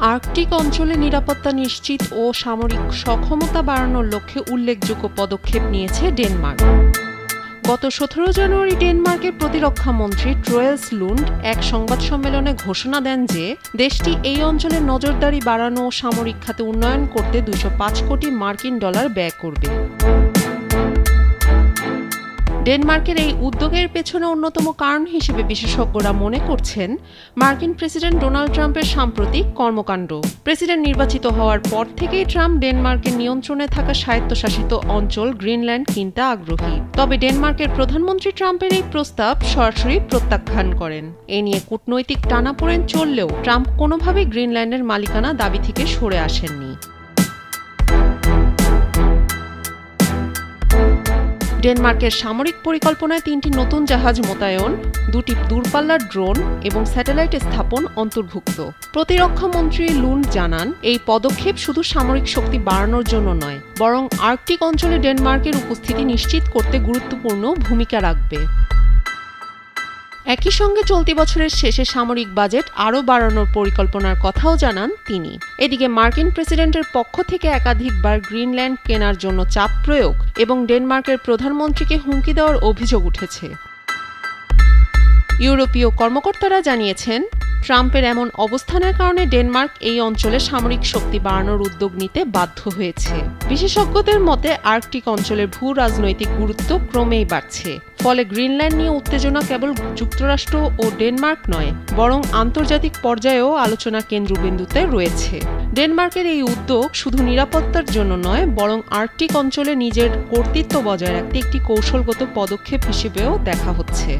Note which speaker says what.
Speaker 1: Arctic অঞ্চলে নিরাপত্তা নিশ্চিত ও সামরিক সক্ষমতা বাড়ানোর লক্ষ্যে উল্লেখযোগ্য পদক্ষেপ নিয়েছে ডেনমার্ক। গত 17 জানুয়ারি ডেনমার্কের প্রতিরক্ষা মন্ত্রী ট্রয়েলস লুন্ড এক সংবাদ সম্মেলনে ঘোষণা দেন যে দেশটি এই অঞ্চলে নজরদারি বাড়ানো ও সামরিক খাতে উন্নয়ন করতে 205 কোটি মার্কিন ডলার ব্যয় করবে। ডেনমার্কের এই উদ্যোগের পেছনে অন্যতম কারণ হিসেবে বিশেষজ্ঞরা মনে করছেন মার্কিন প্রেসিডেন্ট ডোনাল্ড ট্রাম্পের সাম্প্রতিক কর্মকাণ্ড। প্রেসিডেন্ট নির্বাচিত হওয়ার পর থেকেই ট্রাম্প ডেনমার্কের নিয়ন্ত্রণে থাকা স্বায়ত্তশাসিত অঞ্চল গ্রিনল্যান্ড কিনতে আগ্রহী। তবে ডেনমার্কের প্রধানমন্ত্রী ট্রাম্পের এই প্রস্তাব সরাসরি প্রত্যাখ্যান করেন। এ নিয়ে কূটনৈতিক টানাপোড়েন চললেও ট্রাম্প কোনোভাবেই গ্রিনল্যান্ডের মালিকানা দাবি থেকে সরে আসেননি। ডেনমার্কের সামরিক পরিকল্পনায় 3টি নতুন জাহাজ মোতায়েন, 2টি দূরপাল্লার ড্রোন এবং স্যাটেলাইট স্থাপন অন্তর্ভুক্ত। প্রতিরক্ষা মন্ত্রী লুন্ড জানান, এই পদক্ষেপ শুধু সামরিক শক্তি বাড়ানোর জন্য নয়, বরং আর্কটিক অঞ্চলে ডেনমার্কের উপস্থিতি নিশ্চিত করতে গুরুত্বপূর্ণ ভূমিকা রাখবে। একই সঙ্গে চলতি বছরের শেষে সামরিক বাজেট আরও বাড়ানোর পরিকল্পনার কথাও জানান তিনি। এদিকে মার্কিন প্রেসিডেন্টের পক্ষ থেকে একাধিকবার গ্রিনল্যান্ড কেনার জন্য চাপ প্রয়োগ এবং ডেনমার্কের প্রধানমন্ত্রীকে হুমকি দেওয়ার অভিযোগ উঠেছে। ইউরোপীয় কর্মকর্তারা জানিয়েছেন, ট্রাম্পের এমন অবস্থানের কারণে ডেনমার্ক এই অঞ্চলে সামরিক শক্তি বাড়ানোর উদ্যোগ নিতে বাধ্য হয়েছে। বিশেষজ্ঞদের মতে আর্কটিক অঞ্চলের ভূ রাজনৈতিক গুরুত্ব ক্রমেই বাড়ছে। ফলে গ্রিনল্যান্ড নিয়ে উত্তেজনা কেবল যুক্তরাষ্ট্র ও ডেনমার্ক নয়, বরং আন্তর্জাতিক পর্যায়েও আলোচনা কেন্দ্রবিন্দুতে রয়েছে। ডেনমার্কের এই উদ্যোগ শুধু নিরাপত্তার জন্য নয়, বরং আর্কটিক অঞ্চলে নিজের কর্তৃত্ব বজায় রাখতে একটি কৌশলগত পদক্ষেপ হিসেবেও দেখা হচ্ছে।